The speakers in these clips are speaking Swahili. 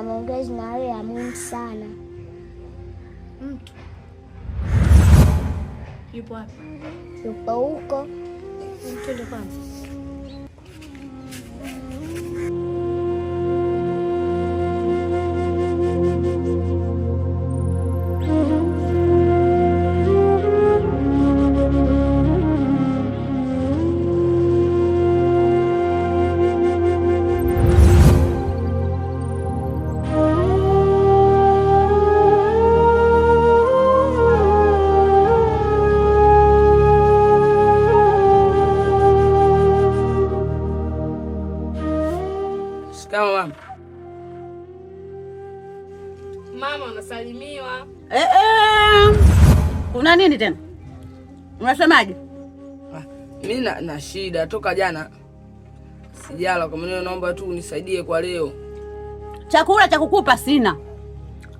na maongezi na wewe ya muhimu sana. Yupo wapi? Yupo huko. Twende kwanza. Mama. Mama unasalimiwa. Kuna nini tena? Unasemaje? Mimi na shida toka jana. Sijala kwa maana naomba tu unisaidie kwa leo. Chakula cha kukupa sina.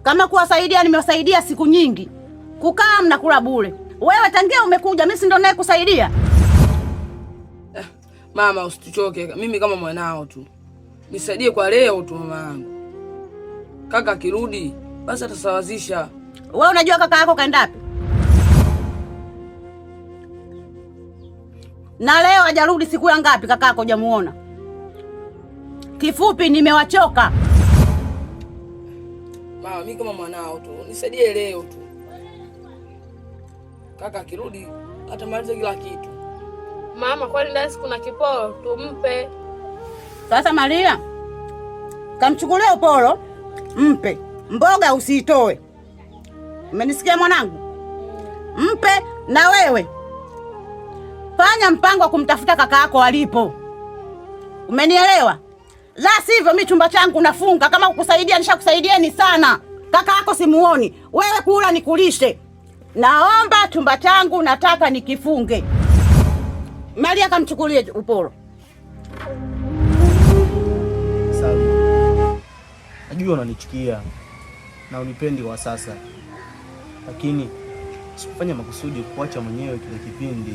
Kama kuwasaidia nimewasaidia siku nyingi. Kukaa mnakula bure. Wewe tangia umekuja mimi si ndo naye kusaidia. Mama usituchoke. Mimi kama mwanao tu. Nisaidie kwa leo tu mama yangu. Kaka kirudi basi atasawazisha. Wewe unajua kaka yako kaenda wapi? Na leo hajarudi siku ya ngapi kaka yako hujamuona? Kifupi nimewachoka. Mama mimi kama mwanao tu. Nisaidie leo tu. Kaka kirudi atamaliza kila kitu. Mama kwani ndani kuna kiporo tumpe. Sasa Maria, kamchukulie uporo, mpe. Mboga usiitoe. Umenisikia mwanangu? Mpe na wewe. Fanya mpango wa kumtafuta kaka yako alipo. Umenielewa? La sivyo mimi chumba changu nafunga, kama kukusaidia nishakusaidieni sana. Kaka yako simuoni. Wewe kula nikulishe. Naomba chumba changu nataka nikifunge. Maria kamchukulie uporo. Najua unanichukia na unipendi kwa sasa, lakini sikufanya makusudi kuacha mwenyewe kile kipindi.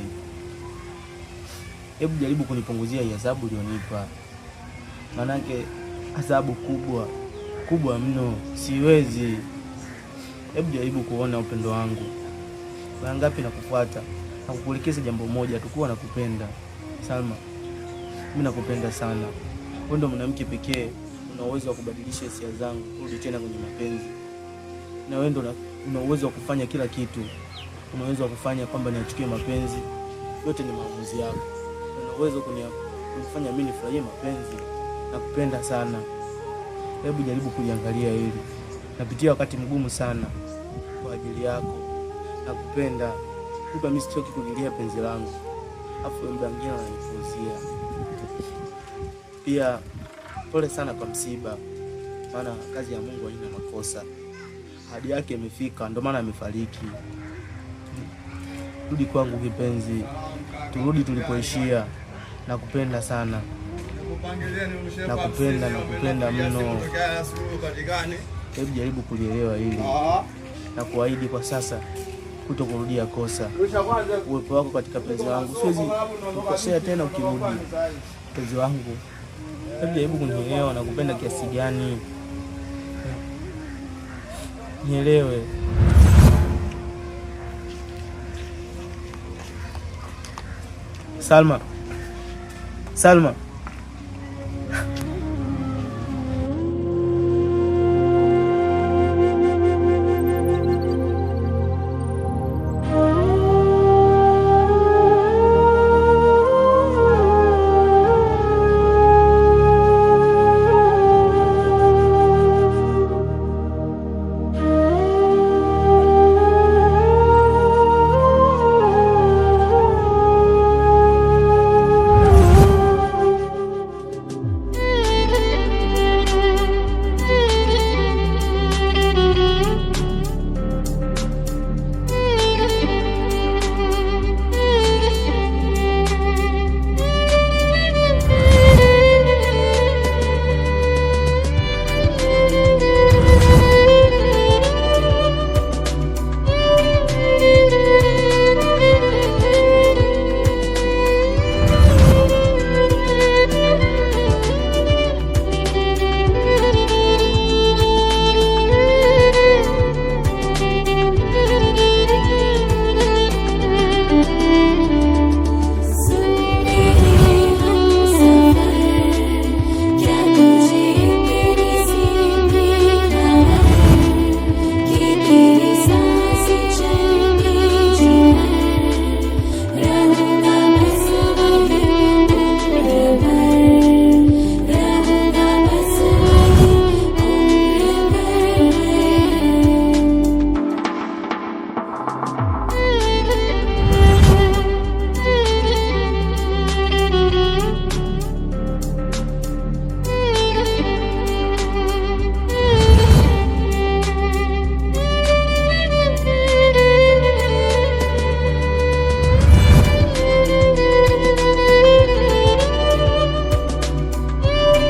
Hebu jaribu kunipunguzia adhabu ulionipa, manake adhabu kubwa mno, siwezi. Hebu jaribu kuona upendo wangu. Mara ngapi nakufuata na kukuelekeza jambo moja tu, kuwa nakupenda. Salma, mimi nakupenda sana. Wewe ndo mwanamke pekee una uwezo wa kubadilisha hisia zangu kurudi tena kwenye mapenzi. Na wewe ndo una uwezo wa kufanya kila kitu. Una uwezo wa kufanya kwamba niachukie mapenzi. Yote ni maamuzi yako. Una uwezo kunifanya mimi nifurahie mapenzi. Nakupenda sana. Hebu jaribu kuliangalia hili. Napitia wakati mgumu sana kwa ajili yako. Nakupenda. Kumbe mimi sitoki kulilia penzi langu. Afu muda mwingine ananifuzia. Pia pole sana kwa msiba, maana kazi ya Mungu haina makosa. Hadi yake imefika, ndio maana amefariki. Rudi kwangu kipenzi, turudi tulipoishia. Nakupenda sana, nakupenda mno. Hebu jaribu kulielewa hili na kuahidi kwa sasa kutokurudia kosa. Uwepo wako katika penzi langu, siwezi kukosea tena ukirudi. Penzi wangu, hebu jaribu kunielewa na kupenda kiasi gani. Nielewe. Salma.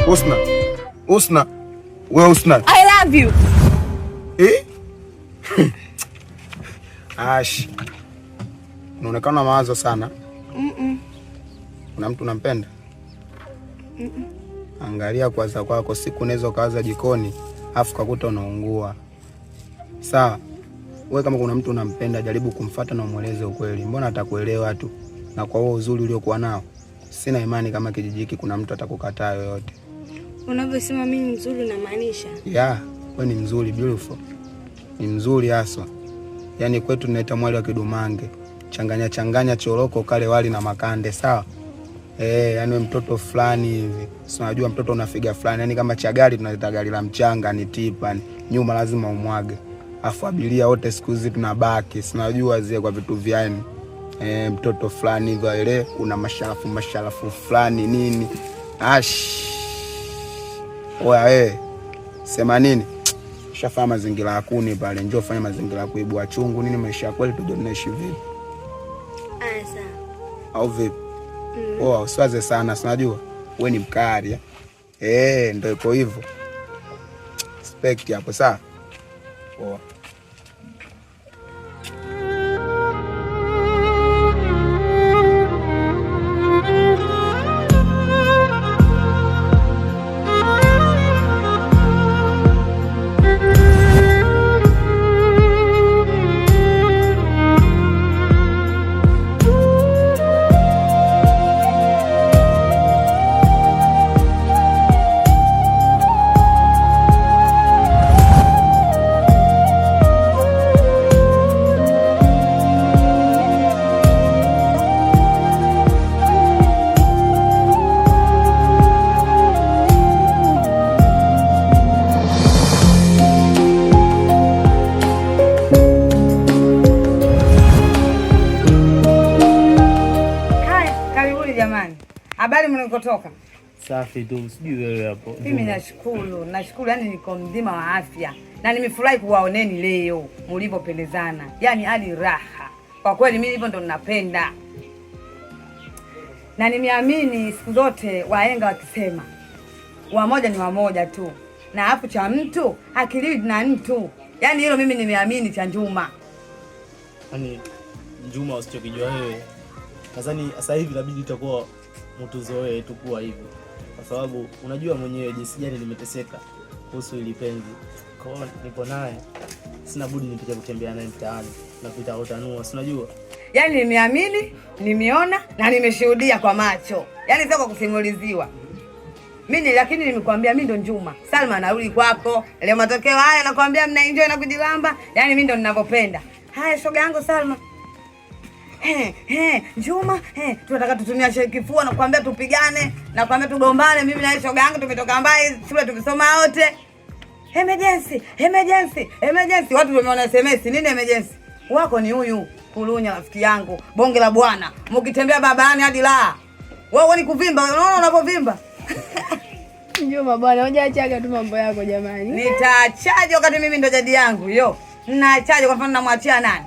Husna. Wewe Husna. I love you. Ash. Unaonekana mawazo sana. Kuna mtu unampenda? Angalia kwanza kwako, siku unaweza kawaza jikoni afu kakuta unaungua. Sawa. Wewe kama kuna mtu unampenda, jaribu kumfuata na umueleze ukweli. Mbona atakuelewa tu. Na kwa huo uzuri uliokuwa nao, sina imani kama kijijiki kuna mtu atakukataa yoyote. Unavyosema mimi mzuri na maanisha? Yeah, wewe ni mzuri, beautiful. Ni mzuri haswa. Yaani kwetu tunaita mwali wa kidumange. Changanya choroko kale wali na makande, sawa? Yaani mtoto fulani hivi. Si unajua mtoto unafiga fulani, yaani kama cha gari tunaleta gari la mchanga ni tipa, nyuma lazima umwage. Afu abiria wote siku hizi tunabaki. Si unajua zile kwa vitu vyani. Mtoto fulani hivyo ile una masharafu fulani nini. Oya sema nini? Shafanya mazingira ya kuni pale, njoo fanya mazingira ya kuibua chungu nini, maisha kweli tujue tunaishi vipi. Sawa. Au vipi? Usiwaze sana, unajua wewe ni mkali. Ndio iko hivyo. Respect hapo sawa? Habari mnakotoka? Safi tu, sijui wewe hapo. Mimi nashukuru, yani niko mzima wa afya. Na nimefurahi kuwaoneni leo mlipopendezana. Yaani hadi raha. Kwa kweli mimi hivyo ndo ninapenda. Na nimeamini siku zote wahenga wakisema wamoja ni wamoja tu. Na hapo cha mtu akili na mtu. Yaani hilo mimi nimeamini cha Njuma. Yaani Njuma usichokijua wewe. Nadhani sasa hivi inabidi itakuwa mtu zoee tu kuwa hivyo. Kwa sababu unajua mwenyewe jinsi gani nimeteseka kuhusu ile penzi. Kwa hiyo nipo naye. Sina budi nipite kutembea naye mtaani. Napita utanua, si unajua? Yaani nimeamini, nimeona na nimeshuhudia kwa macho. Yaani sio kwa kusimuliziwa. Lakini nimekwambia mimi ndo Njuma. Salma anarudi kwako. Leo matokeo haya nakwambia mna enjoy na kujilamba. Yaani mimi ndo ninavyopenda. Haya shoga yangu Salma. Njuma, tunataka tutumia kifua na kuambia tupigane, na kuambia tugombane, mimi na shoga yangu tumetoka mbali, shule tumesoma wote. Emergency. Watu wameona SMS, nini emergency? Wako ni huyu, Kulunya rafiki yangu, bonge la bwana. Mkitembea babani hadi la. Wewe ni kuvimba, unaona unapovimba? Njuma bwana, hujaachaga tu mambo yako jamani. Nitaachaje wakati mimi ndo jadi yangu? Naachaje kwa mfano namwachia nani?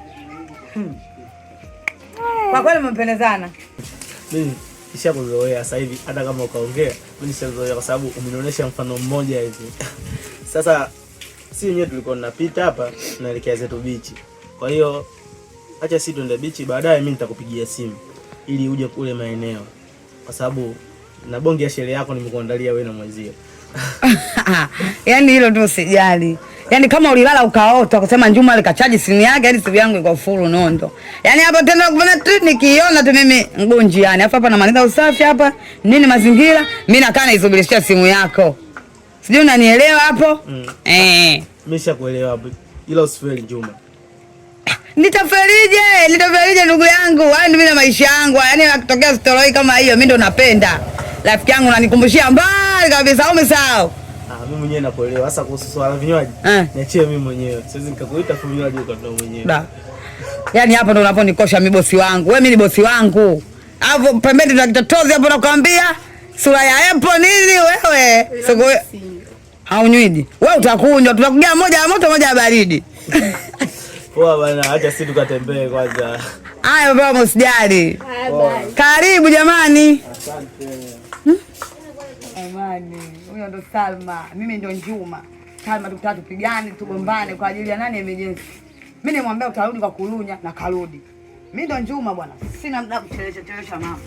Kwa kweli mmependezana. Mimi nishakuzoea sasa hivi, hata kama ukaongea mimi nishazoea kwa sababu umenionyesha mfano mmoja hivi. Sasa si wenyewe tulikuwa tunapita hapa tunaelekea zetu bichi. Kwa hiyo acha sisi tuende bichi, baadaye mimi nitakupigia simu ili uje kule maeneo. Kwa sababu na bonge ya sherehe yako nimekuandalia wewe na mwenzio. Yaani hilo tu usijali. Yaani kama ulilala ukaota kusema Njuma alikachaji simu yake hadi simu yangu iko full nondo. Yaani hapo tena kufanya tu nikiona tu mimi ngunji yani. Hapa namaliza usafi hapa. Nini mazingira? Mimi nakaa naisubirishia simu yako. Sijui unanielewa hapo? Mimi nishakuelewa hapo. Ila usifeli Njuma. Nitaferije ndugu yangu. Yaani mimi na maisha yangu. Yaani akitokea story kama hiyo mimi ndo napenda. Rafiki yangu unanikumbushia mbali kabisa, umesahau. Mimi mwenyewe nakuelewa. Sasa kuhusu swala vinywaji, niachie mimi mwenyewe. Siwezi nikakuita vinywaji ukatoa mwenyewe. Yaani hapo ndo unaponikosha mimi bosi wangu. Wewe mimi ni bosi wangu. Hapo pembeni tunakitotozi hapo nakwambia. Sura ya epo nini wewe? Soko haunywidi. Wewe utakunywa, tutakugia moja ya moto moja ya baridi. Poa bwana, acha sisi tukatembee kwanza. Haya baba msijali. Karibu jamani. Asante. Amani. Huyo ndo Salma, mimi ndo Njuma. Salma tukutana tupigane, tugombane kwa ajili ya nani emergency. Mimi nimwambia utarudi kwa Kulunya na karudi. Mimi ndo Njuma bwana. Sina muda kuchelewesha mama.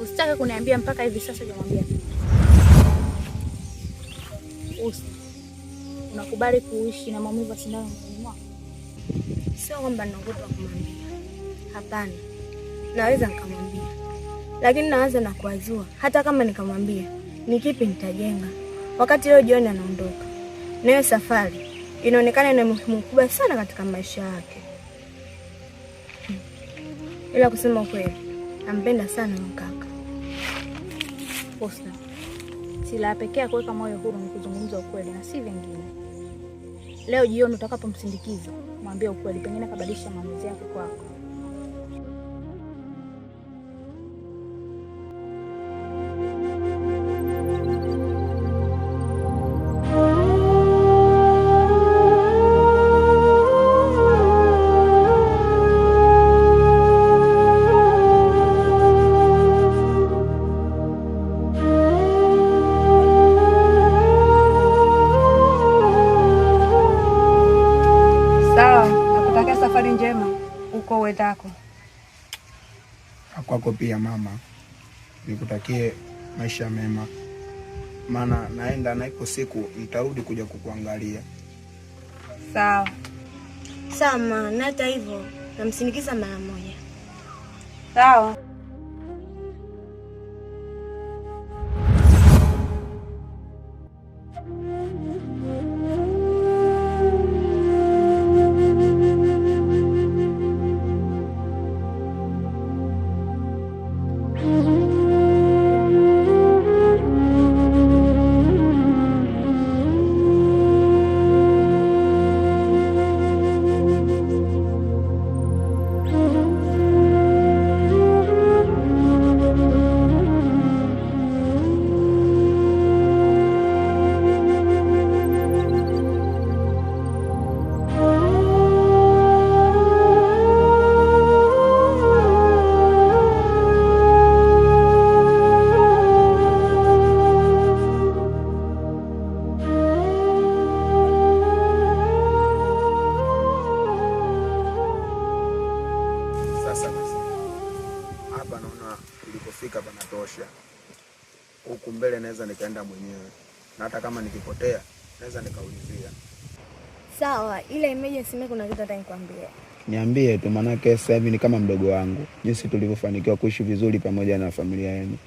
Usitaka kuniambia mpaka hivi sasa hujamwambia. Unakubali kuishi na maumivu ya sindano mkononi mwako? Sio kwamba naogopa kumwambia. Hapana. Naweza nikamwambia. Lakini naanza na kuazua. Hata kama nikamwambia, ni kipi nitajenga? Wakati leo jioni anaondoka. Nayo safari inaonekana ina muhimu mkubwa sana katika maisha yake. Ila kusema ukweli, nampenda sana mkaka. Husna, silaha pekee ya kuweka moyo huru ni kuzungumza ukweli na si vingine. Leo jioni utakapomsindikiza, mwambie ukweli, pengine kabadilisha maamuzi yake kwako. Safari njema uko wetako. Kwako pia mama, nikutakie maisha mema, maana naenda na ipo siku nitarudi kuja kukuangalia. Sawa. Sawa, na hata hivyo namsindikiza mara moja. Sawa. Huku mbele naweza nikaenda mwenyewe, na hata kama nikipotea naweza nikaulizia. Sawa, ile emergency mimi kuna kitu nataka nikwambie. Niambie tu, manake sasa hivi ni kama mdogo wangu, jinsi tulivyofanikiwa kuishi vizuri pamoja na familia yenu.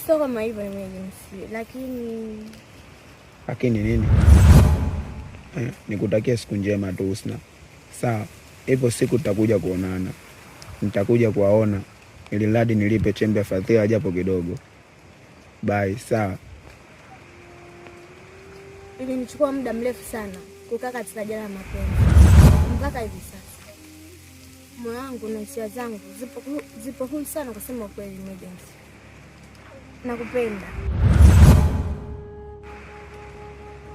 Sio kama hivyo emergency, lakini nini? Nikutakia siku njema tu Husna. Sawa, ipo siku tutakuja kuonana. Nitakuja kuwaona ili ladi nilipe chembe ya fadhila japo kidogo. Bye, sawa. Ilinichukua muda mrefu sana kukaa katika jela ya mapenzi. Mpaka hivi sasa moyo wangu na hisia zangu zipo huru sana kusema ukweli emergency. Nakupenda.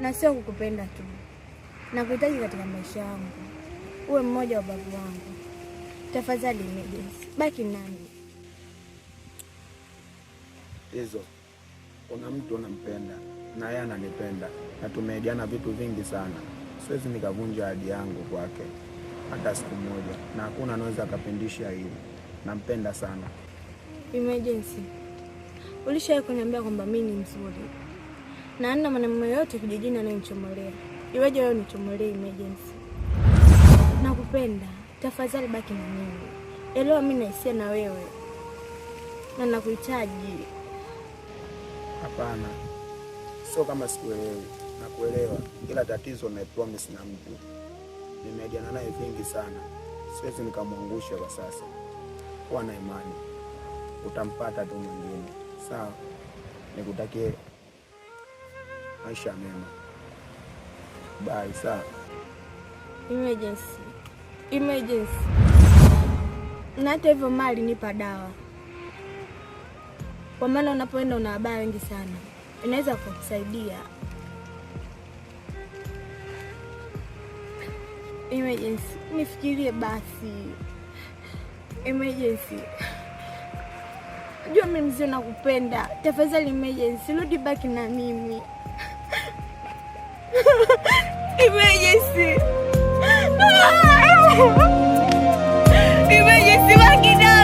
Na sio kukupenda tu. Nakuhitaji katika maisha yangu. Uwe mmoja wa babu wangu. Tafadhali emergency, baki nami. Hizo kuna mtu unampenda na yeye ananipenda na tumeahidiana vitu vingi sana. Siwezi nikavunja ahadi yangu kwake hata siku moja, na hakuna anaweza akapindisha hili. Nampenda sana. Emergency, ulishawahi kuniambia kwamba mimi ni mzuri na hana maneno yote kijijini anayonichomolea. Iweje wewe unichomolee emergency? Nakupenda, tafadhali baki na mimi. Elewa mimi na hisia na wewe na nakuhitaji. Hapana, sio kama sikuelewi, nakuelewa, ila tatizo na promise na mtu nimeahidiana naye vingi sana, siwezi nikamwangusha kwa sasa. Kuwa na imani, utampata tu mwingine. Sawa, nikutakie maisha mema. Bye, sawa. Emergency, emergency. Na hata hivyo mali nipa dawa, kwa maana unapoenda una habari wengi sana, inaweza kukusaidia. Emergency, nifikirie basi. Emergency, jua mimi mzee nakupenda. Tafadhali emergency, rudi baki na mimi. Emergency. Emergency, baki na